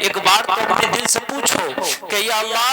एक बार तो अपने दिल से पूछो कि या अल्लाह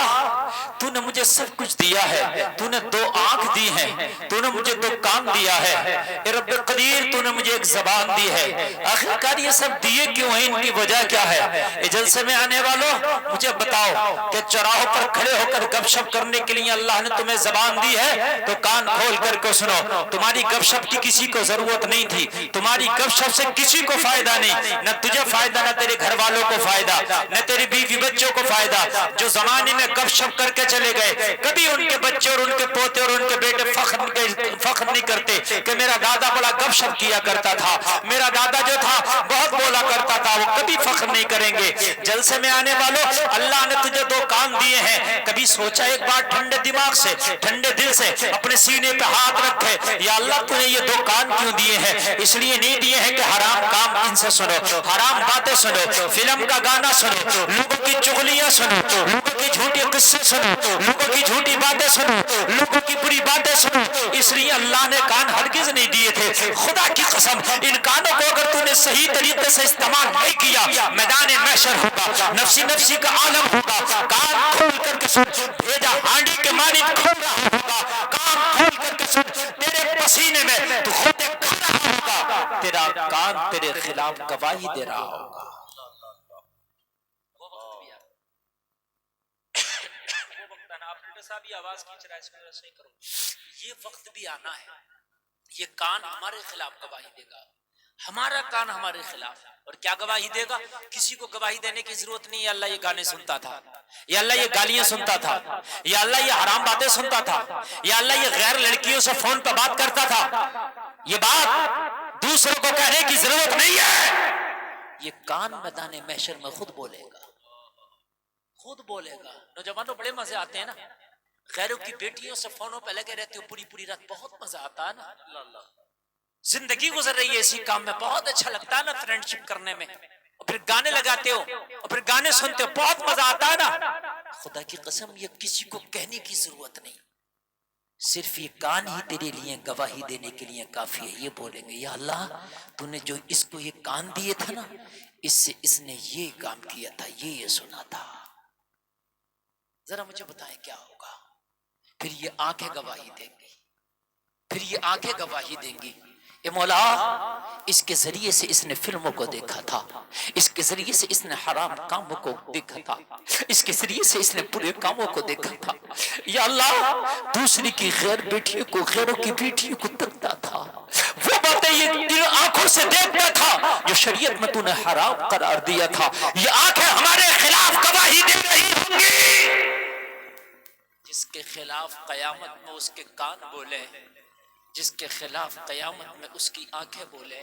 तूने मुझे सब कुछ दिया है, तूने दो आंख दी है, तूने मुझे दो कान दिया है, ए रब्बे कदीर तूने मुझे एक ज़बान दी है, आखिरकार ये सब दिए क्यों हैं, इनकी वजह क्या है? ये जलसे में आने वालों मुझे बताओ कि चौराहों पर खड़े होकर गपशप करने के लिए अल्लाह ने तुम्हें ज़बान दी है तो कान खोल करके सुनो। तुम्हारी गपशप की किसी को जरूरत नहीं थी, तुम्हारी गपशप से किसी को फायदा नहीं, न तुझे फायदा, न तेरे घर वालों को फायदा, न तेरे बीवी बच्चों को फायदा। जो जमाने में गपशप करके चले गए, कभी उनके बच्चे और उनके पोते और उनके बेटे फख्र नहीं करते कि मेरा दादा बड़ा गपशप किया करता था, मेरा दादा जो था बहुत बोला करता था, वो कभी फख्र नहीं करेंगे। जलसे में आने वालों अल्लाह ने तुझे दो कान दिए हैं, कभी सोचा एक बार ठंडे दिमाग से, ठंडे दिल से अपने सीने पे हाथ रखे, या अल्लाह तूने ये दो कान क्यों दिए हैं? इसलिए नहीं दिए हैं कि हराम काम इनसे सुनो, हराम बातें सुनो, फिल्म का गाना सुनो, लोगों की चुगलियां सुनो, लोगों की झूठी किस्से सुनो, लोगों की झूठी बातें सुनो, लोगों की बुरी बातें सुनो। इसलिए अल्लाह ने कान हरगिज नहीं दिए थे। खुदा की कसम इन कानों को अगर तूने सही तरीके से इस्तेमाल नहीं किया, मैदान महशर होगा, नफसी नफसी का आलम होगा। कान खोल करके सुन, भेजा हांडी के मानी खोल रहा होगा, कान खोल करके सुन, तेरे पसीने में तू खुद खा रहा होगा, तेरा कान तेरे खिलाफ गवाही दे रहा होगा। आवाज खींच रहा है, इसको सही करो। ये वक्त भी आना है, ये कान हमारे खिलाफ गवाही देगा, हमारा कान हमारे खिलाफ। और क्या गवाही देगा? किसी को गवाही देने की जरूरत नहीं है। अल्लाह ये गाने सुनता था, या अल्लाह ये गालियां सुनता था, या अल्लाह ये हराम बातें सुनता था, या अल्लाह ये गैर लड़कियों से फोन पर बात करता था। ये बात दूसरों को कहने की जरूरत नहीं है। ये कान मैदान महशर में खुद बोलेगा, खुद बोलेगा। नौजवानों बड़े मजे आते हैं ना, गैरों की बेटियों से फोनों पे लगे रहते हो पूरी पूरी रात, बहुत मजा आता है ना। जिंदगी गुजर रही है इसी काम में, बहुत अच्छा लगता है ना फ्रेंडशिप करने में। और फिर गाने लगाते हो और फिर गाने सुनते हो, बहुत मजा आता है ना। खुदा की कसम ये किसी को कहने की जरूरत नहीं, सिर्फ ये कान ही तेरे लिए गवाही देने के लिए काफी है। ये बोलेंगे या अल्लाह तूने जो इसको ये कान दिए था ना, इससे इसने ये काम किया था, ये सुना था। जरा मुझे बताएं क्या होगा? फिर ये आंखें गवाही देंगी, फिर ये आंखें गवाही देंगी, ए मौला इसके जरिए से इसने फिल्मों को देखा था, इसके जरिए से इसने हराम कामों को देखा था, इसके जरिए से इसने बुरे कामों को देखा था। या अल्लाह दूसरी की गैर बेटियों को, गैरों की बेटियों को देखता था, वो बातें ये इन आंखों से देखता था जो शरीयत में तूने हराम करार दिया था। ये आंखें हमारे खिलाफ गवाही दे रही होंगी। जिसके खिलाफ कयामत में उसके कान बोले, जिसके खिलाफ कयामत में उसकी आंखें बोले,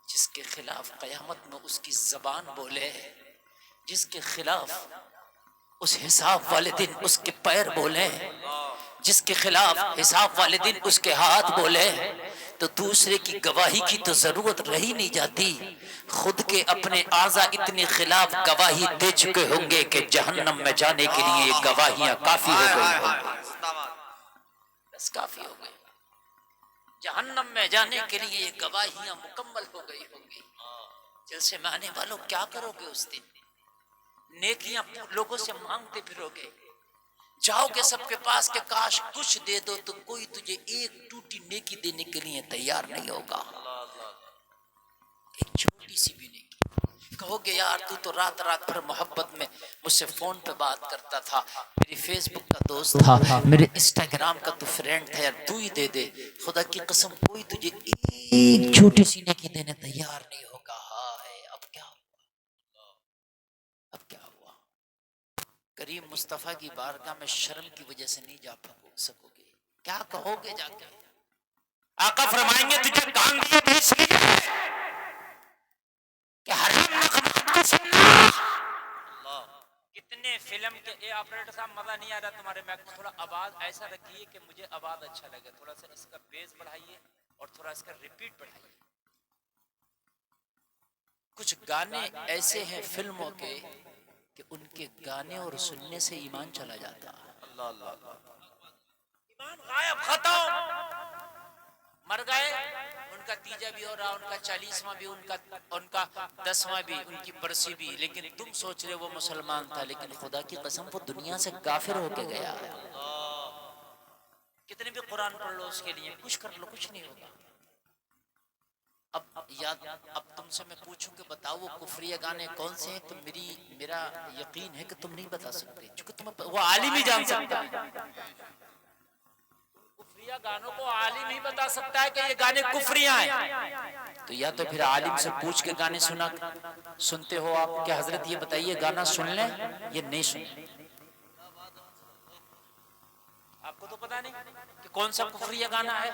जिसके खिलाफ कयामत में उसकी जबान बोले, जिसके खिलाफ उस हिसाब वाले दिन उसके पैर बोले, जिसके खिलाफ हिसाब वाले दिन उसके हाथ बोले, तो दूसरे की गवाही की तो जरूरत रही नहीं जाती। खुद के अपने आज़ा इतने खिलाफ गवाही दे चुके होंगे कि जहन्नम में जाने के लिए ये गवाहियां काफी हो गई, बस काफी हो गई। जहन्नम में जाने के लिए ये गवाहियां मुकम्मल हो गई होंगी। जलसे में आने वालों क्या करोगे उस दिन? नेकियां लोगों से मांगते फिरोगे, जाओगे सबके पास के काश कुछ दे दो, तो कोई तुझे एक टूटी नेकी देने के लिए तैयार नहीं होगा, एक छोटी सी भी नेकी। कहोगे यार तू तो रात रात भर मोहब्बत में मुझसे फोन पे बात करता था, मेरी फेसबुक का दोस्त था, मेरे इंस्टाग्राम का तो फ्रेंड था, यार तू ही दे दे। खुदा की कसम कोई तुझे एक छोटी सी नेकी देने तैयार नहीं होगा। हाय अब क्या हुआ, अब क्या हुआ? करीम मुस्तफा की बारगाह में शर्म की वजह से नहीं जा सकोगे, क्या कहोगे जाके? आका फरमाएंगे तुझे कान दिए थे इसलिए कि हराम नगमात को सुनना। कितने फिल्म के ए ऑपरेटर साहब मजा नहीं आ रहा तुम्हारे मैक में, थोड़ा आवाज ऐसा रखिए कि मुझे आवाज अच्छा लगे, थोड़ा सा इसका बेस बढ़ाइए और थोड़ा इसका रिपीट बढ़ाइए। कुछ गाने ऐसे हैं फिल्मों के कि उनके गाने और सुनने से ईमान चला जाता है, ईमान गायब खत्म। मर गए, उनका तीजा भी हो रहा, उनका 40वां भी, उनका 10वां भी, उनकी बरसी भी, लेकिन तुम सोच रहे वो मुसलमान था, लेकिन खुदा की कसम वो दुनिया से काफिर होके गया। कितने भी कुरान पढ़ लो उसके लिए, कुछ कर लो, कुछ नहीं होगा। अब तुमसे मैं पूछूं कि बताओ वो कुफरिया गाने कौन से हैं, तो मेरा यकीन है कि तुम नहीं बता सकते, क्योंकि तुम वो आलिम ही जान सकता है। कुफरिया गानों को आलिम ही बता सकता है कि ये गाने कुफरिया हैं। तो या तो फिर आलिम से पूछ के गाने सुनते हो आप, क्या हजरत ये बताइए गाना सुन लें ये नहीं सुन, आपको तो पता नहीं कि कौन सा कुफरिया गाना है।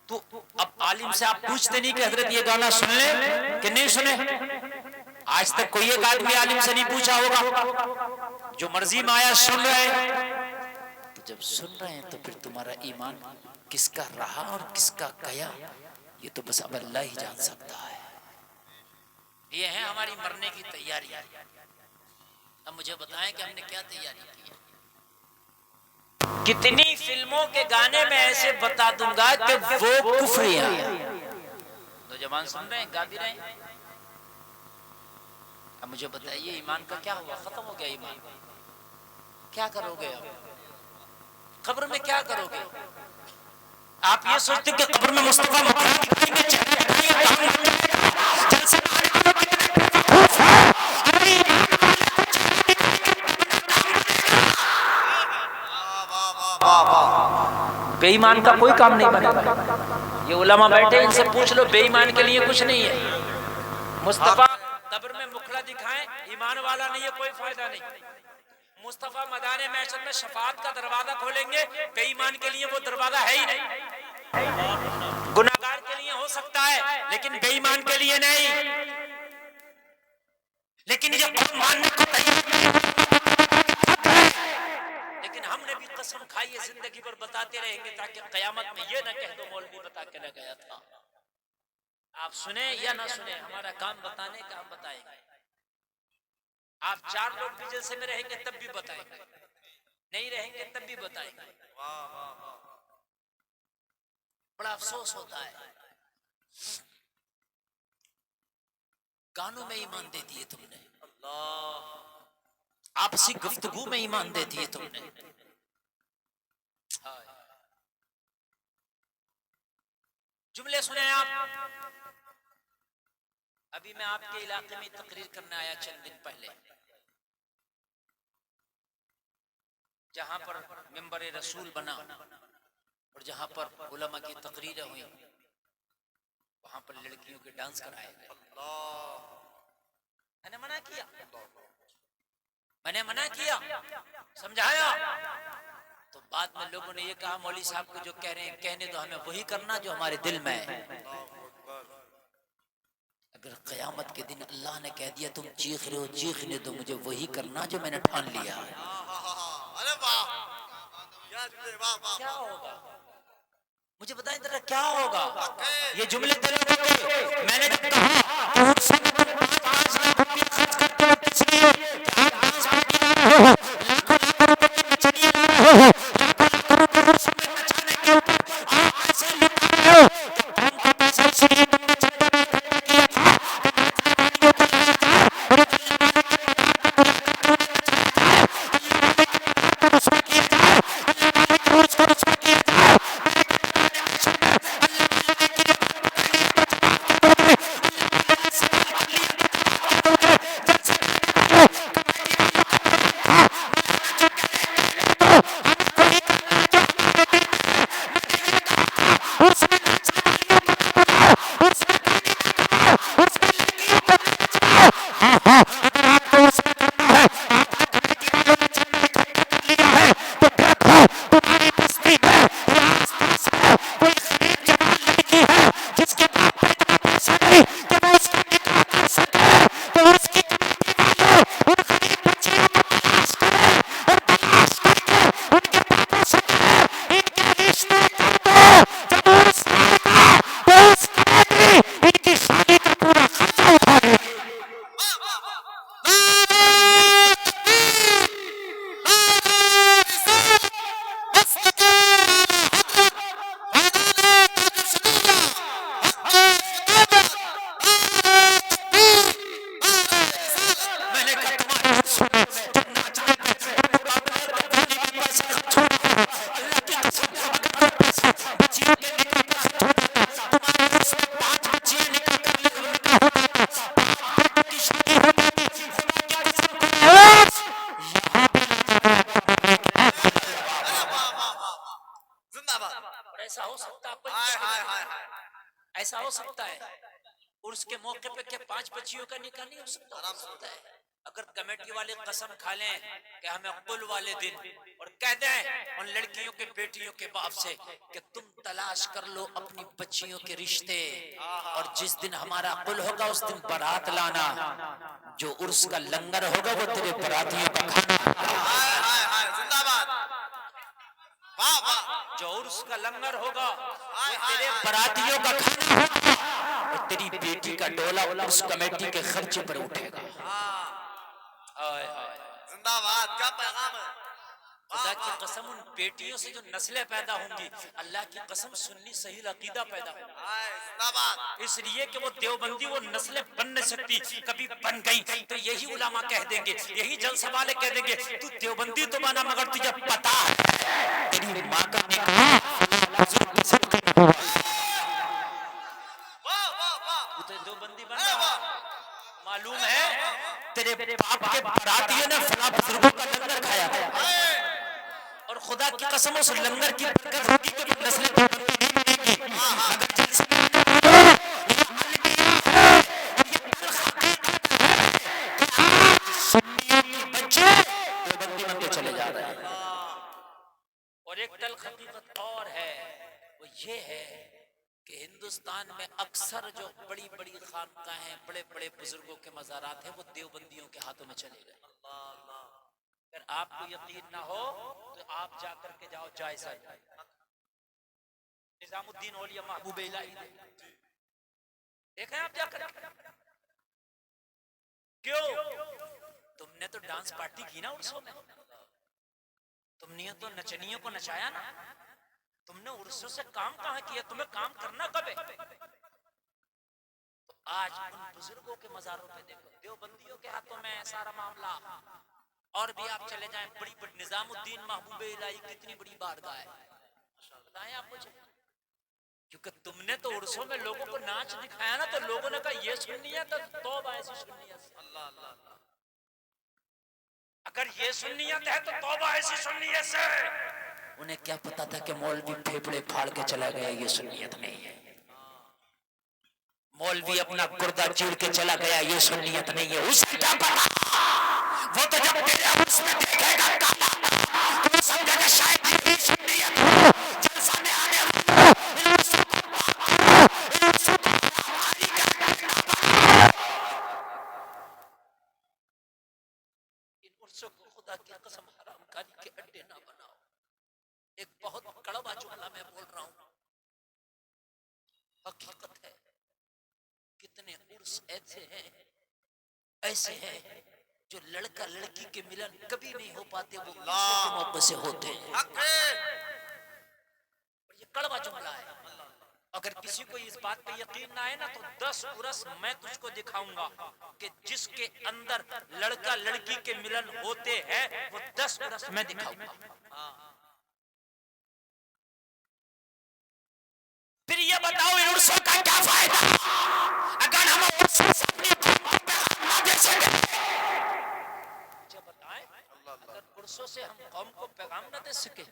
तो अब आलिम से आप पूछते नहीं कि हजरत ये गाना सुन ले कि नहीं सुने। आज तक कोई एक आदमी आलिम से नहीं पूछा होगा, जो मर्जी में आया सुन रहे हैं। तो जब सुन रहे हैं तो फिर तुम्हारा ईमान किसका रहा और किसका गया, ये तो बस अब अल्लाह ही जान सकता है। ये है हमारी मरने की तैयारी। अब मुझे बताएं कि हमने क्या तैयारी की है। कितनी फिल्मों के गाने में ऐसे बता दूंगा कि वो कुफरिया। नौजवान सुन रहे हैं, गा भी रहे हैं। अब मुझे बताइए ईमान का क्या हुआ, खत्म हो गया ईमान, क्या करोगे अब कब्र में, क्या करोगे? आप ये सोचते कि कब्र में मुस्तफा बेईमान का कोई काम नहीं बनेगा। ये उलमा बैठे, इनसे पूछ लो, बेईमान के लिए कुछ नहीं है। मुस्तफा कब्र में मुखड़ा दिखाएं, ईमान वाला नहीं है, कोई फायदा नहीं। मुस्तफा मैदान महशर में शफाअत का दरवाजा खोलेंगे, बेईमान के लिए वो दरवाजा है ही नहीं। गुनाहगार के लिए हो सकता है लेकिन बेईमान के लिए नहीं। लेकिन ये मानने को तैयार, लेकिन हमने भी कसम खाई है जिंदगी भर बताते रहेंगे, ताकि कयामत में ये ना कह दो मौलवी बता के न गया था। आप सुने या ना सुने, हमारा काम बताने का, हम बताएंगे। आप 4 लोग भी जलसे में रहेंगे तब भी बताएंगे, नहीं रहेंगे तब भी बताएंगे। बड़ा अफसोस होता है, गानों में ईमान दे दिए तुमने, आपसी गुफ्तगू में ईमान दे दिए तुमने। जुमले सुने आप। अभी मैं आपके इलाके में तकरीर करने आया चंद दिन पहले, जहां पर मिंबर रसूल बना और जहां पर उलमा की तकरीरें हुई, वहां पर लड़कियों के डांस कराए गए। मैंने मना किया, मैंने मना किया, समझाया, तो बाद में लोगों ने ये कहा मौलवी साहब को जो कह रहे हैं कहने दो, हमें वही करना जो हमारे दिल में है। अगर क़यामत के दिन अल्लाह ने कह दिया तुम चीख रहे हो, चीखने दो, मुझे वही करना जो मैंने ठान लिया है। अरे वाह, क्या होगा मुझे बताएं जरा, क्या होगा? ये जुमले मैंने जब कहा 5 बच्चियों का निकाह नहीं हो सकता है। अगर कमेटी वाले कसम खा लें कि हमें कुल वाले दिन और कह दें उन लड़कियों के बेटियों के बाप से कि तुम तलाश कर लो अपनी बच्चियों के रिश्ते, और जिस दिन हमारा कुल होगा उस दिन बारात लाना, जो उर्स का लंगर होगा वो तेरे बरातियों का खाना, जिंदाबाद, वाह वाह, जो उर्स का लंगर होगा वो तेरे बरातियों का खाना होगा, और तेरी बेटी का डोला उर्स कमेटी के खर्चे पर उठेगा। जिंदाबाद, क्या पैगाम है। खुदा की कसम उन बेटियों से जो नस्लें पैदा होंगी, अल्लाह की कसम सुन्नी सही अकीदा पैदा होगा। जिंदाबाद, इसलिए कि वो देवबंदी वो नस्लें बन नहीं सकती, कभी बन गई तो यही उलामा कह देंगे, यही जलसा वाले कह देंगे तू देवबंदी तो बना मगर तुझे पता है तेरी माँ का देवबंदी बना, मालूम है तेरे बाप के बरातियों ने फला बुजुर्गों का लंगर खाया था, और खुदा की कसम उस लंगर की बरकत होगी कि नस्लें अगर जलसे बच्चे देवबंदी बनते चले जा रहे हैं। और एक तल्ख हकीकत और है, वो ये है कि हिंदुस्तान में अक्सर जो बड़ी बड़ी खानकाहें बड़े बड़े बुजुर्गों के मज़ारात हैं वो देवबंदियों के हाथों में चले गए। अगर आपको यकीन ना हो तो आप जाकर के जाओ जायजा, निजामुद्दीन औलिया महबूब इलाही देखें आप जाकर। क्यों? तुमने तो डांस पार्टी की ना उर्सों में, तुमने तो नचनियों को नचाया ना, तुमने उर्सों से काम कहाँ किया, तुम्हें काम करना कब है? तो आज उन बुजुर्गों के मज़ारों पे देखो, देवबंदियों के हाथों में सारा मामला। और भी आप चले जाएं, बड़ी बड़ी निजामुद्दीन महबूब इलाही कितनी बड़ी बारगाह है, बताएं आप मुझे। क्योंकि तुमने तो उर्सों में लोगों को नाच दिखाया ना, तो लोगों ने कहा ये सुन्नियत है, तौबा ऐसी सुन्नियत से। अल्लाह अल्लाह, अगर ये सुन्नियत है तो तौबा ऐसी सुन्नियत से। उन्हें क्या पता था कि मौलवी फेफड़े फाड़ के चला गया, ये सुन्नियत नहीं है। मौलवी अपना गुर्दा चीर के चला गया, ये सुन्नियत नहीं है। उससे क्या पता, वो तो जब तेरे उसमें देखेगा काला तो समझेगा शायद ये सुन्नियत है। जलसा में आने इन उर्सों को खुदा की कसम हरामकारी के अड्डे ना बनाओ। एक बहुत कड़वा जुमला मैं बोल रहा हूँ, हकीकत है। कितने उर्स ऐसे हैं जो लड़का लड़की के मिलन कभी नहीं हो पाते, वो उर्सों के मौके से होते हैं। और ये कड़वा जुमला है। अगर किसी को इस बात पे यकीन ना आए ना, तो 10 उर्स मैं तुझको दिखाऊंगा कि जिसके अंदर लड़का लड़की के मिलन होते हैं, वो 10 उर्स मैं दिखाऊंगा। फिर ये बताओ इन उर्सों का क्या फायदा अगर हम उर्सों से अपनी कौम को पैगाम ना दे सके? मुझे बताएं, अगर उर्सों से हम कौम को पैगाम ना दे सके,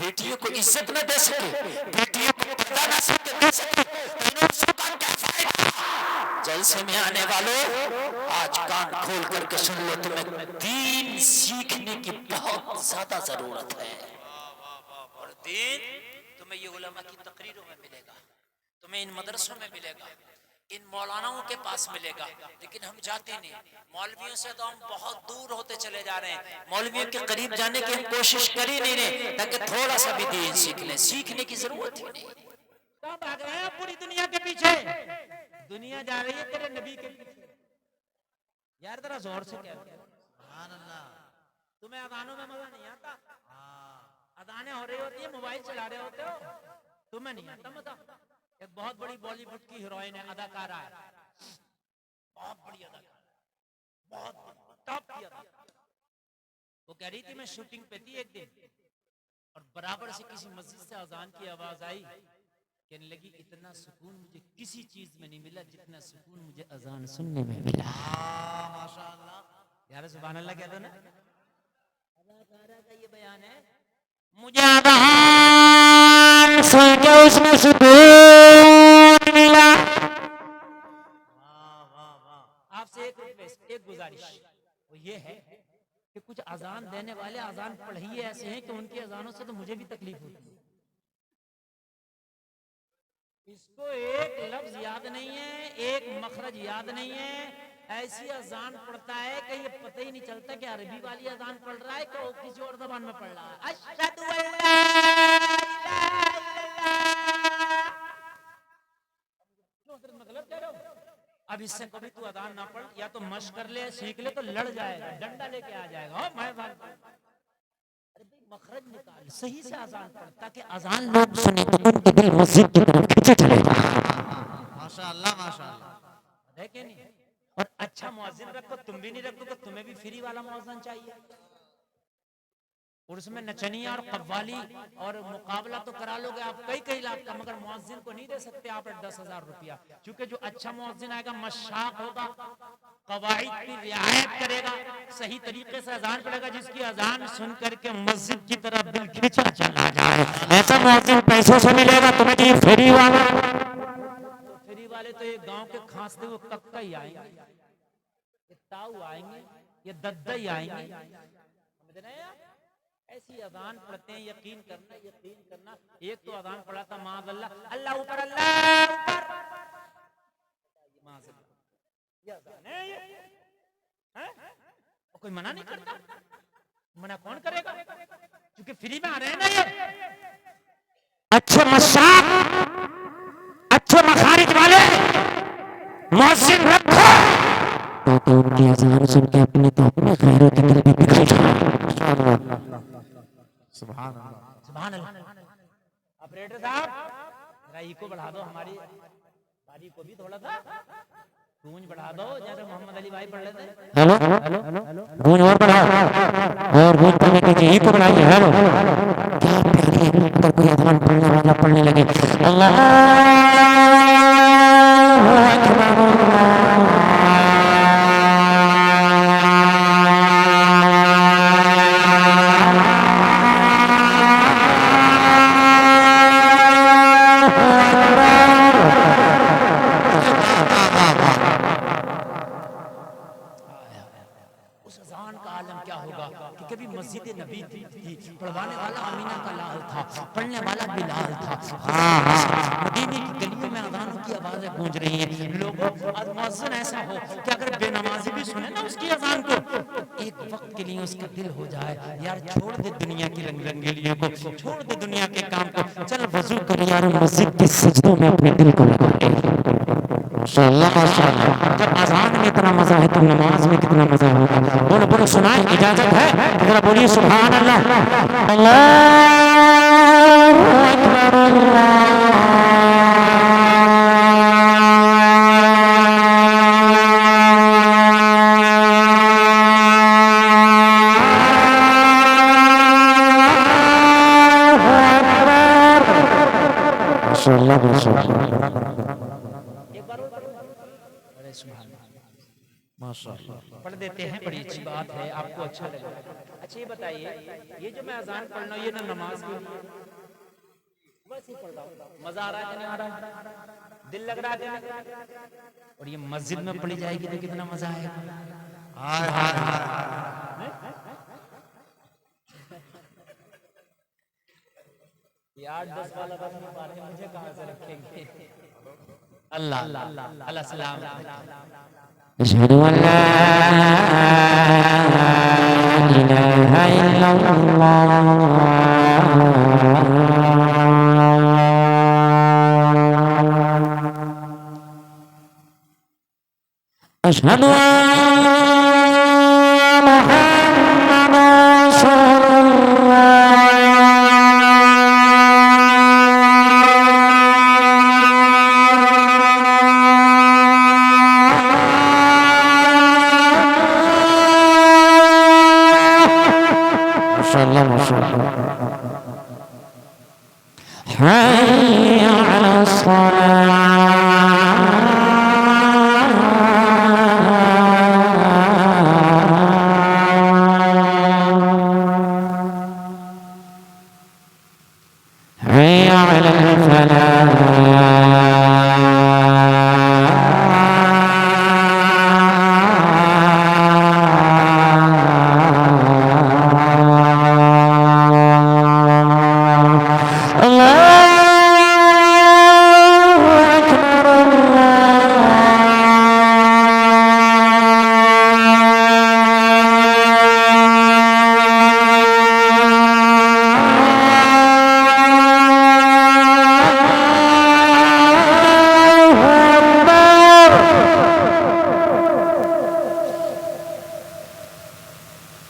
बेटियों को इज्जत न दे सके, बेटियों को पर्दा ना दे सके, तो इन उर्सों का क्या फायदा? जलसे में आने वालों, आज कान खोल करके सुन लो, तुम्हें दीन सीखने की बहुत ज्यादा जरूरत है। और दीन तुम्हें ये उलमा की तकरीरों में मिलेगा, तुम्हें इन मदरसों में मिलेगा, इन मौलानाओं के पास मिलेगा, लेकिन हम जाते नहीं। मौलवियों से तो हम बहुत दूर होते चले जा रहे हैं, मौलवियों के करीब जाने की हम कोशिश कर ही नहीं रहे ताकि थोड़ा सा भी दीन सीख लें। सीखने की जरूरत ही नहीं। कहाँ भाग रहे हैं पूरी दुनिया के पीछे? दुनिया जा रही है तेरे नबी के पीछे। यार जरा जोर से कह, सुभान अल्लाह। तुम्हें अजानों में मजा नहीं आता? अजानें हो रही होती है, मोबाइल चला रहे होते हो, तुम्हें नहीं आता मजा। एक बहुत बड़ी बॉलीवुड की हीरोइन है, अदाकारा है, बहुत बड़ी अदाकारा, बहुत टॉप की अदाकारा। वो कह रही थी मैं शूटिंग पे थी एक दिन, और बराबर से किसी मस्जिद से अजान की आवाज आई, कहने लगी इतना सुकून मुझे किसी चीज में नहीं मिला जितना सुकून मुझे अजान सुनने में मिला। माशाअल्लाह यार, सुभान अल्लाह कह दो ना। अदाकारा का ये बयान है, मुझे अज़ान सुन के उसमें सुकून मिला। वाह वाह वाह, गुजारिश वो ये है कि कुछ अजान देने वाले अजान पढ़िए ऐसे हैं कि उनकी अजानों से तो मुझे भी तकलीफ होती है। इसको एक लफ्ज याद नहीं है, एक मखरज याद नहीं है, ऐसी अजान पढ़ता है कि ये पता ही नहीं चलता कि अरबी वाली अजान पढ़ रहा है कि वो किसी और जबान में पढ़ रहा है। अशहदु अल्ला इलाहा इल्लल्लाह। मतलब कह रहा हूं, अब इससे कभी तू अजान ना पढ़, या तो मश्क कर ले, सीख ले, तो लड़ जाएगा, डंडा लेके आ जाएगा। मैं अरे भाई मखरज निकाल, सही से अजान पढ़ ताकि अजान लोग सुने, उनके दिल मस्जिद की तरफ खींचे चले जाए। माशाअल्लाह माशाअल्लाह। है कि नहीं? और अच्छा मुअज्जिन रखो, तुम भी नहीं रखो तो तुम्हें भी फ्री वाला मुअज्जिन चाहिए। और उसमें नचनिया और कव्वाली और मुकाबला तो करा लोगे आप कई लाख का, मगर मुअज्जिन को नहीं दे सकते आप 10,000 रुपया, क्योंकि जो अच्छा मुअज्जिन आएगा मशाक होगा, कवाइद की रियायत करेगा, सही तरीके से अजान पढ़ेगा, जिसकी अजान सुन करके मस्जिद की तरफ दिल खींचा चला जाए, ऐसा मुअज्जिन पैसों से मिलेगा तुम्हें कि फ्री वाला। तो फ्री वाले तो ये गांव के खांसते हुए कक्का ही आएंगे, ये ताऊ आएंगे, ये दद्दा ही आएंगे। समझ रहे हैं? ऐसी अजान पढ़ते हैं, यकीन करना यकीन करना। एक तो अजान पढ़ा था माज़ अल्लाह, अल्लाह ऊपर अल्लाह ऊपर, माज़ अल्लाह, ये अजान है ये, हैं? और कोई मना नहीं करता, मना कौन करेगा, क्योंकि फ्री में आ रहे हैं ना ये। अच्छे मशाक, अच्छे मखारिज वाले मुअज्जिन रखो, ताकि उनकी अजान सुन के अपने तो अपने गैरों के दिल भी पिघल जाए। सुभान अल्लाह, सुभान अल्लाह। ऑपरेटर साहब जरा इको बढ़ा दो, हमारी बारी को भी थोड़ा सा गूंज बढ़ा दो, जैसे मोहम्मद अली भाई पढ़ लेते हैं। हेलो हेलो हेलो, गूंज और बढ़ाओ, और गूंज करने के लिए इको बढ़ाइए। हेलो, क्या प्यारी है, अगर कोई अज़ान पढ़ने वाला पढ़ने लगे अल्लाह पढ़वाने वाला अमीना का लाल था, पढ़ने वाला बिलाल था। मदीने की गलियों में अज़ानों की आवाजें गूंज रही हैं। लोगों मुअज्जिन ऐसा हो कि अगर बेनमाजी भी सुने ना उसकी अज़ान को, एक वक्त के लिए उसका दिल हो जाए यार छोड़ दे दुनिया की रंग रंगेलियों को, छोड़ दे दुनिया के काम को, चल वजू कर यार मस्जिद के सजदों में अपने दिल को लगा ले। माशाअल्लाह माशाअल्लाह। जब अज़ान में इतना मजा है तो नमाज में कितना मजा होगा। बोलो बोलो, सुनाए, इजाजत है, जरा बोलिए सुभान अल्लाह। अल्लाहु अकबर अल्लाह। माशाअल्लाह माशाअल्लाह। माशाअल्लाह पढ़ देते हैं, बड़ी अच्छी बात है, आपको अच्छा लगा। अच्छा ये बताइए, ये जो मैं अजान पढ़ रहा हूँ ये ना नमाज के लिए बस ही पढ़ रहा हूँ, मजा आ रहा है कि नहीं आ रहा है, दिल लग रहा है कि नहीं? और ये मस्जिद में पढ़ी जाएगी तो कितना मजा आएगा। हाय हाय हाय। ये 8-10 वाला बस नहीं पा रहे, मुझे कहाँ से रखेंगे। अल्लाह अल्लाह अल्लाह सलाम। अशहदु अल्ला इलाहा इल्लल्लाह अशहदु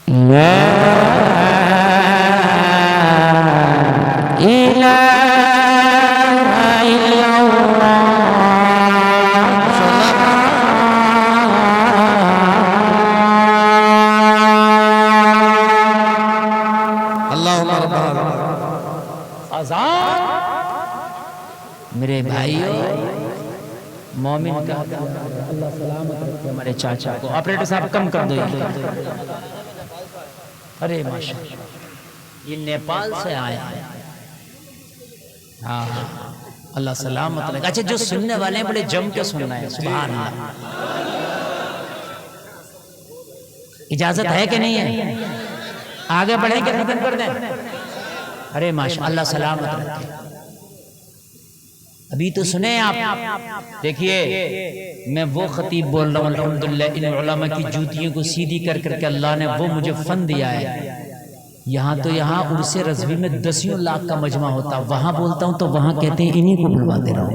मेरे भाइयों, मोमिन का अल्लाह सलामत रखे हमारे चाचा को। ऑपरेटर साहब कम कर दो ये। अरे माशाल्लाह, ये नेपाल से आए हैं। हाँ, अल्लाह सलामत रखे। अच्छा, जो सुनने वाले हैं बड़े जम के सुनना है। सुभान अल्लाह। इजाजत है कि नहीं है? आगे बढ़े कि खत्म कर दें? अरे माशाल्लाह, अल्लाह सलामत रखे। अभी तो सुने आप। देखिए, मैं वो खतीब बोल रहा हूँ, अल्हम्दुलिल्लाह इन उलमा की जूतियों को सीधी कर करके अल्लाह ने वो मुझे फन दिया है। यहाँ तो यहाँ उर्से रज़वी में 10 लाख का मजमा होता, वहां बोलता हूँ तो वहां कहते हैं इन्हीं को बुलवाते रहो।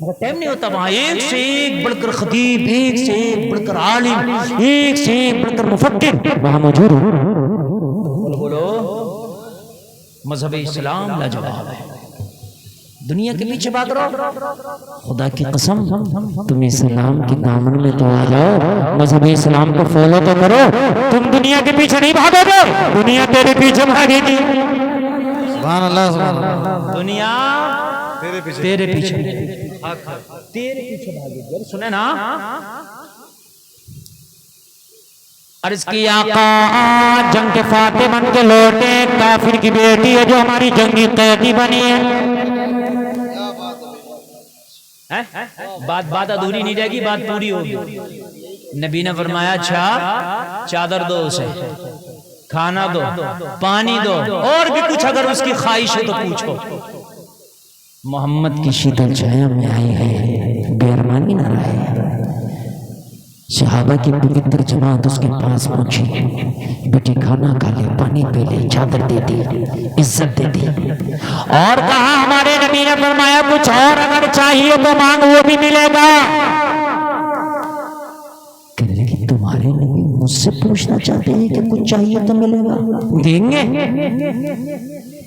मगर टाइम नहीं होता। वहां एक से एक बढ़कर खतीब, एक से एक बढ़कर आलिम, एक से एक बढ़कर मुफक्किर वहां मौजूद हो। बोलो, मजहब इस्लाम लाजवाब है। दुनिया के पीछे भाग रहो, खुदा की कसम तुम इस्लाम के दामन में तो आ जाओ, मजहब इस्लाम को फॉलो तो करो। तुम दुनिया के पीछे नहीं भागोगे, दुनिया तेरे पीछे भागेगी। सुभान अल्लाह, सुभान अल्लाह। दुनिया तेरे पीछे भागेगी। सुने ना, अर्ज की आका जंग के फाते बन के लौटे, काफिर की बेटी है जो हमारी जंगी कैदी बनी है। बात अधूरी नहीं रहेगी, बात पूरी होगी। नबी ने फरमाया, अच्छा चादर दो उसे, खाना दो, पानी दो, और भी कुछ अगर उसकी ख्वाहिश है तो पूछो। मोहम्मद की शीतल छाया में आई है, बेरमानी न रहे। सहाबा की पवित्र जमात उसके पास पहुंची, बेटी खाना खा ले, पानी पी ले, चादर दे दी, इज्जत दे दी, और कहा हमारे नबी ने फरमाया कुछ और अगर चाहिए तो मांग, वो भी मिलेगा। लेकिन तुम्हारे नबी मुझसे पूछना चाहते हैं कि कुछ चाहिए तो मिलेगा, देंगे?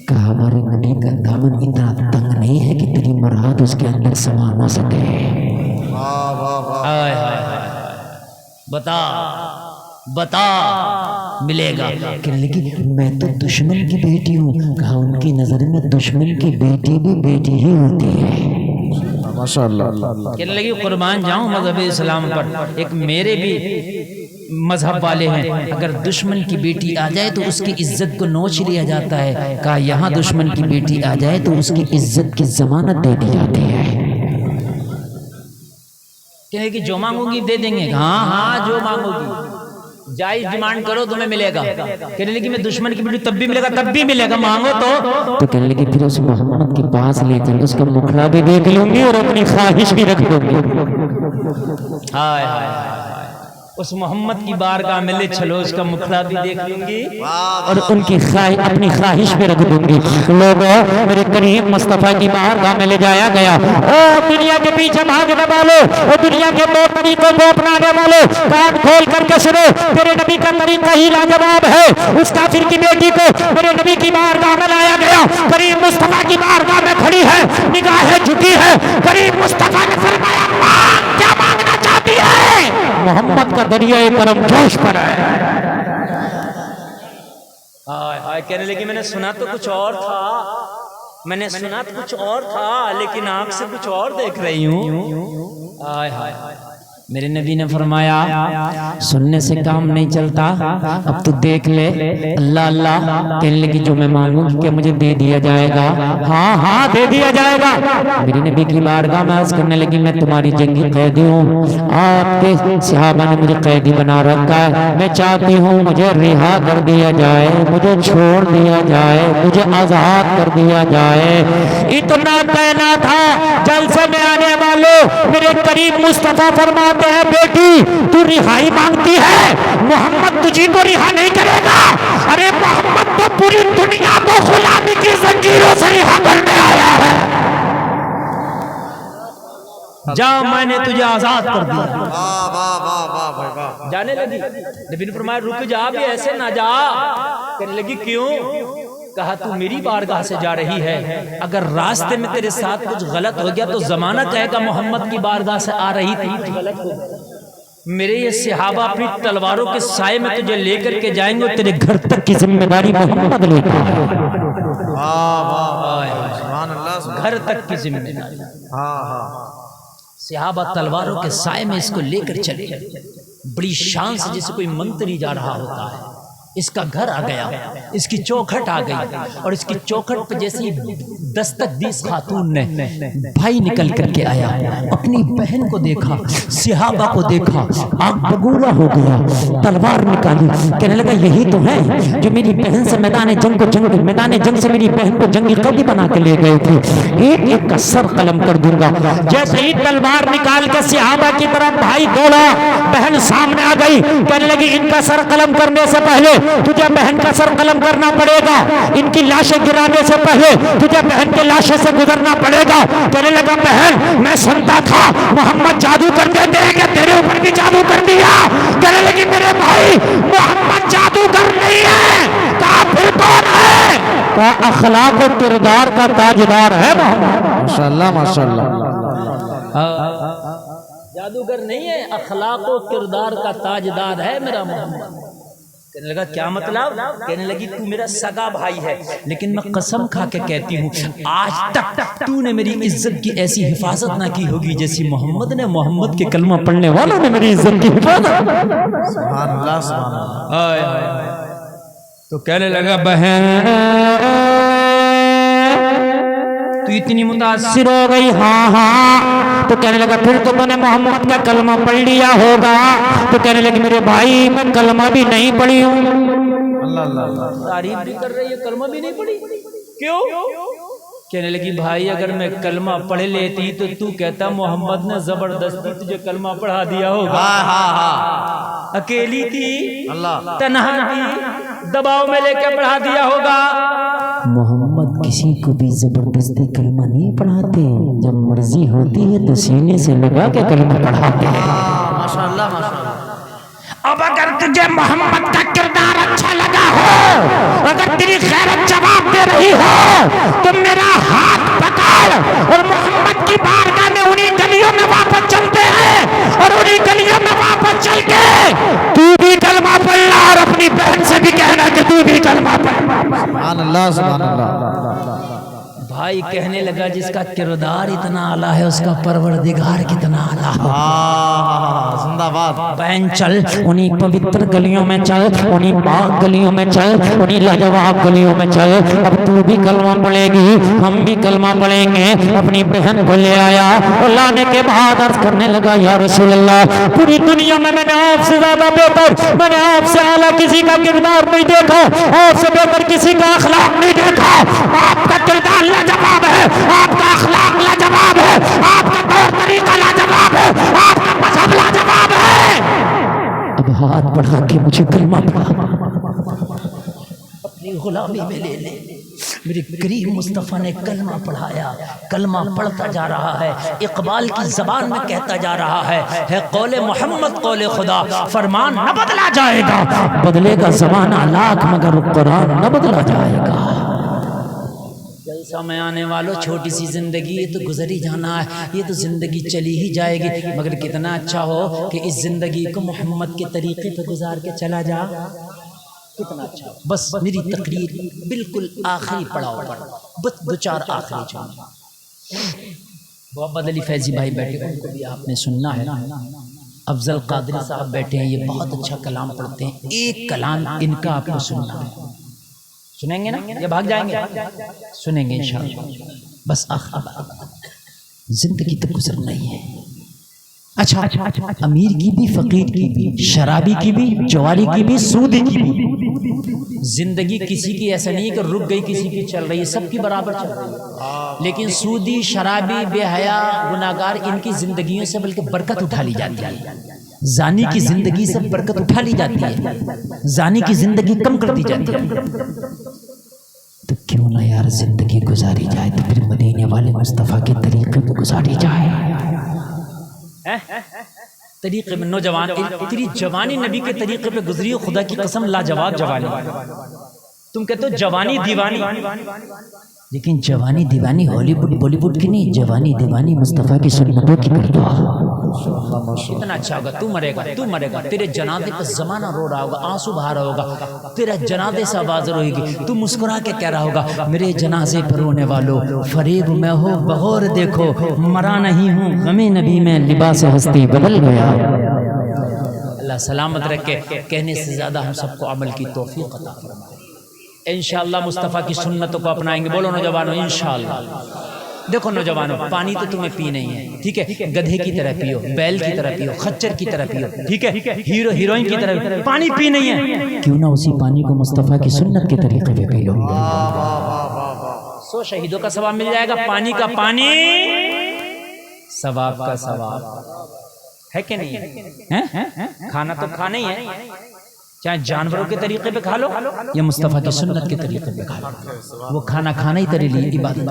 कहा हमारे नबी का दामन इतना तंग नहीं है कि तेरी मुराद उसके अंदर समा ना सके। बता बता, मिलेगा? कहने लगी मैं तो दुश्मन की बेटी हूँ। कहा उनकी नजर में दुश्मन की बेटी भी बेटी ही होती है। माशाअल्लाह। कहने लगी कुर्बान जाऊं मजहब इस्लाम पर, एक मेरे भी मजहब वाले हैं, अगर दुश्मन की बेटी आ जाए तो उसकी इज्जत को नोच लिया जाता है। कहा यहाँ दुश्मन की बेटी आ जाए तो उसकी इज्जत की जमानत दे दी जाती है। कहे कि जो मांगोगी दे देंगे। हाँ हाँ, जो मांगोगी, जायज डिमांड करो तुम्हें मिलेगा। कहने लगी मैं दुश्मन की बेटी तब भी मिलेगा, तब भी मिलेगा, मांगो तो कहने लगी फिर उस मोहम्मद के पास ले चल, उसका मुखड़ा भी देख लूंगी और अपनी ख्वाहिश भी रख लूंगी। हाय हाय हाय, उस मोहम्मद की बारगाह में ले चलो, उसका मुखड़ा भी देख लूंगी और उनकी अपनी ख्वाहिश भी रख दूंगी। लोगों, मेरे करीम मुस्तफा की बारगाह में ले जाया गया। ओ दुनिया के पीछे भागने वालों, ओ दुनिया के दो तरीकों को अपनाने वालों, कान खोल करके सुनो, तेरे नबी का तरीका ही लाजवाब है। उस काफिर की बेटी को मेरे नबी की बारगाह में लाया गया, करीम मुस्तफा की बारगाह में खड़ी है, निगाहें झुकी है। करीम मुस्तफा ने फरमाया क्या मांगना चाहती है? मोहम्मद का दरिया करम जोश पर है। हाय, कहने लगी मैंने सुना तो कुछ और था, मैंने सुना तो कुछ और था, लेकिन आंख से कुछ और देख रही हूँ। हाय हाय, मेरे नबी ने फरमाया सुनने से काम नहीं चलता, अब तू देख ले। अल्लाह अल्लाह कहने लगी जो मैं मांगूं क्या मुझे दे दिया जाएगा? हाँ हाँ दे दिया जाएगा। मेरी नबी की बारगाह में अर्ज करने लगी मैं तुम्हारी जंगी कैदी हूँ, आपके सहाबा ने मुझे कैदी बना रखा है, मैं चाहती हूँ मुझे रिहा कर दिया जाए, मुझे छोड़ दिया जाए, मुझे आजाद कर दिया जाए। इतना कहना था, जलसे में आने वालों मेरे करीम मुस्तफा फरमाते हैं बेटी तू रिहाई मांगती है, मोहम्मद तुझी को रिहा नहीं करेगा। अरे मोहम्मद तो पूरी दुनिया को गुलामी की जंजीरों से रिहा करने आया है। जा मैंने तुझे आजाद कर दिया। वाह वाह वाह वाह भाई वाह। जाने लगी, नबी ने फरमाया रुक जा, भी ऐसे ना जा। कहने लगी क्यों? कहा तू मेरी बारगाह से जा रही है, अगर रास्ते में तेरे साथ कुछ गलत हो गया तो जमाना कहेगा मोहम्मद की बारगाह से आ रही थी, तो गलत हो गया। मेरे ये सहाबा अपनी तलवारों के साए में तुझे लेकर के जाएंगे और तेरे घर तक की जिम्मेदारी मोहम्मद लेकर घर तक की जिम्मेदारी। सहाबा तलवारों के साए में इसको लेकर चले, बड़ी शान से जैसे कोई मंत्री जा रहा होता है। इसका घर आ गया, इसकी चौखट आ गई और इसकी चौखट पे जैसे दस्तक दी इस खातून ने, भाई निकल करके आया, अपनी बहन को देखा, सिहाबा को देखा, आग बगूला हो गया, तलवार निकाली, कहने लगा यही तो है जो मेरी बहन से मैदान जंग से मेरी बहन को जंगी कदी बना के ले गए थे, एक एक का सर कलम कर दूंगा। जैसे ही तलवार निकाल के सिहाबा की तरफ भाई दौड़ा, बहन सामने आ गई, कहने लगी इनका सर कलम करने से पहले तुझे बहन का सर कलम करना पड़ेगा, इनकी लाशें गिराने से पहले तुझे बहन के लाशें से गुजरना पड़ेगा। कहने लगा बहन मैं सुनता था मोहम्मद जादू करते थे, तेरे ऊपर भी जादू कर दिया। कहने लगी मेरे भाई मोहम्मद जादूगर नहीं है, कहा फिर कौन है? कहा अखलाक और किरदार का ताजदार है मोहम्मद। माशाल्लाह माशाल्लाह। जादूगर नहीं है, अखलाक और किरदार का ताजदार है मेरा मोहम्मद। कहने लगा क्या मतलब? कहने लगी तू मेरा सगा भाई है, लेकिन मैं कसम खा के कहती हूँ आज तक तूने मेरी इज्जत की ऐसी हिफाजत ना की होगी जैसी मोहम्मद ने मोहम्मद के कलमा पढ़ने वालों ने मेरी इज्जत की हिफाजत। सुभान अल्लाह सुभान अल्लाह। तो कहने लगा बहन तू इतनी मुतासिर हो गई? हाँ। तो कहने लगा फिर तो मैंने मोहम्मद का कलमा पढ़ लिया होगा। तो कहने लगे मेरे भाई मैं कलमा भी नहीं पढ़ी हूँ। तारीफ भी कर रही है, कलमा भी नहीं पढ़ी, क्यों? कहने लगी भाई अगर मैं कलमा पढ़ लेती तो तू कहता मोहम्मद ने जबरदस्ती तुझे कलमा पढ़ा दिया होगा। अकेली थी, तन्हा थी, दबाव में लेकर पढ़ा दिया होगा। मोहम्मद किसी को भी जबरदस्ती कलमा नहीं पढ़ाते, जब मर्जी होती है तो सीने से लगा के कलमा पढ़ाते हैं। माशाल्लाह माशाल्लाह। अब अगर तुझे मोहम्मद का किरदार अच्छा लगा हो, अगर तेरी गैरत जवाब दे रही हो, तो मेरा हाथ पकड़ और मोहम्मद की बारगाह में उन्हीं गलियों में वापस चलते हैं और उन्हीं गलियों में वापस चल के तू भी कलमा पढ़ना और अपनी बहन से भी कहना कि तू भी कलमा पढ़। सुभान अल्लाह सुभान अल्लाह। भाई कहने लगा जिसका किरदार इतना आला है उसका परवरदिगार कितना आला है। जिंदाबाद। बहन चल उन्हीं पवित्र गलियों में चल, उन्हीं पाक गलियों में चल, उन्हीं लाजवाब गलियों में चल। अब तू भी कलमा पढ़ेगी, हम भी कलमा पढ़ेंगे। अपनी बहन को ले आया और लाने के बाद अर्ज करने लगा या रसूल अल्लाह पूरी दुनिया में मैंने आपसे ज्यादा बेहतर, मैंने आपसे आला किसी का किरदार नहीं देखा, आपसे बेहतर किसी का अखलाक नहीं देखा। आपका किरदार लाजवाब है, आपका अखलाक लाजवाब है, आपका तौर तरीका लाजवाब है, आपका मजहब लाजवाब है। अब हाथ बढ़ा के मुझे कलमा पढ़ा, अपनी गुलामी में ले ले। मेरे करीम मुस्तफ़ा ने कलमा पढ़ाया, कलमा पढ़ता जा रहा है, इकबाल की जबान में कहता जा रहा है कौले मोहम्मद कौले खुदा, फरमान न बदला जाएगा, बदलेगा जमाना लाख मगर कुरान न बदला जाएगा। समय आने वालों छोटी सी जिंदगी, ये तो गुजर ही जाना है, ये तो जिंदगी चली ही जाएगी, मगर कितना अच्छा हो कि इस जिंदगी को मोहम्मद के तरीके पे गुजार के चला जा, कितना अच्छा। बस मेरी तकरीर बिल्कुल आखिरी पड़ाव पर, बस दो चार आखिरी जुमले। मोहम्मद अली फैजी भाई बैठे, उनको भी आपने सुनना है। अफजल कादरी साहब बैठे हैं, ये बहुत अच्छा कलाम पढ़ते हैं, एक कलाम इनका आपको सुनना है। सुनेंगे ना या भाग जाएंगे? सुनेंगे इंशाअल्लाह। बस जिंदगी तो गुजरना ही है। अच्छा, अमीर की भी, फकीर की भी, शराबी की भी, जवारी की भी, सूदी की भी। जिंदगी किसी की ऐसा नहीं कि रुक गई, किसी की चल रही है, सबकी बराबर चल रही है। लेकिन सूदी, शराबी, बेहया, गुनाहगार, इनकी जिंदगियों से बल्कि बरकत उठा ली जाती है। जानी की जिंदगी से बरकत उठा ली जाती है, जानी की जिंदगी कम कर दी जाती है। तो क्यों ना यार जिंदगी गुजारी जाए तो फिर मदीने वाले मुस्तफ़ा के तरीके पे गुजारी जाए। तरीके में नौजवान तेरी जवानी नबी के तरीके पे गुजरी हो, खुदा की कसम लाजवाब जवानी। तुम कहते हो जवानी दीवानी, लेकिन जवानी दीवानी हॉलीवुड बॉलीवुड की नहीं, जवानी दीवानी मुस्तफ़ा की सुन्नतों की कर दो। इतना अच्छा होगा, तू मरेगा, तेरे जनाजे पे जमाना रो रहा होगा, आंसू बहा रहा होगा, तेरा जनाजे से आवाज रोएगी, तू मुस्कुरा के कह रहा होगा मेरे जनाजे पर रोने वालों, फरेब में हो बगौर देखो, मरा नहीं हूँ गमे नबी में, लिबास हस्ती बदल गया। अल्लाह सलामत रखे, कहने से ज्यादा हम सबको अमल की तौफीक अता फरमाए। इंशाअल्लाह मुस्तफ़ा की सुन्नतों को अपनाएंगे। बोलो नौजवानों इंशाअल्लाह। देखो नौजवानों, पानी तो तुम्हें पी नहीं है, ठीक है, गधे की तरह पियो, बैल की तरह पियो, खच्चर की तरह पियो, ठीक है, हीरो हीरोइन की तरह पानी पी नहीं है, क्यों ना उसी पानी को मुस्तफ़ा की सुन्नत के तरीके पे पी लो। 100 शहीदों का सवाब मिल जाएगा, पानी का पानी, सवाब का सवाब है कि नहीं है? खाना तो खाना ही है, चाहे जानवरों के तरीके पे खा लो या मुस्तफ़ा की सुन्नत के तरीके पे खा लो, वो खाना खाना ही तेरे लिए इबादत।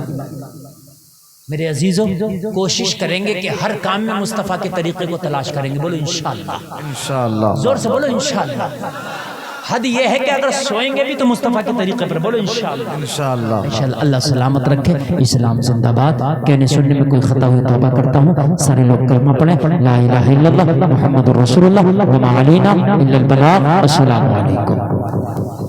मेरे अजीजों, कोशिश करेंगे कि हर काम में मुस्तफ़ा के तरीके को तलाश करेंगे। बोलो इंशाअल्लाह, इंशाअल्लाह, जोर से बोलो इंशाअल्लाह। हद ये है कि अगर सोएंगे भी तो मुस्तफ़ा के तरीके पर, बोलो इंशाअल्लाह, इंशाअल्लाह, इंशाअल्लाह। अल्लाह सलामत रखे, इस्लाम जिंदाबाद। कहने सुनने में कोई खता हुई तौबा करता हूँ। सारे लोग कलमा पढ़ें, ला इलाहा इल्लल्लाह मुहम्मदुर रसूलुल्लाह व मा अलैना इल्लल बलाग। अस्सलामु अलैकुम।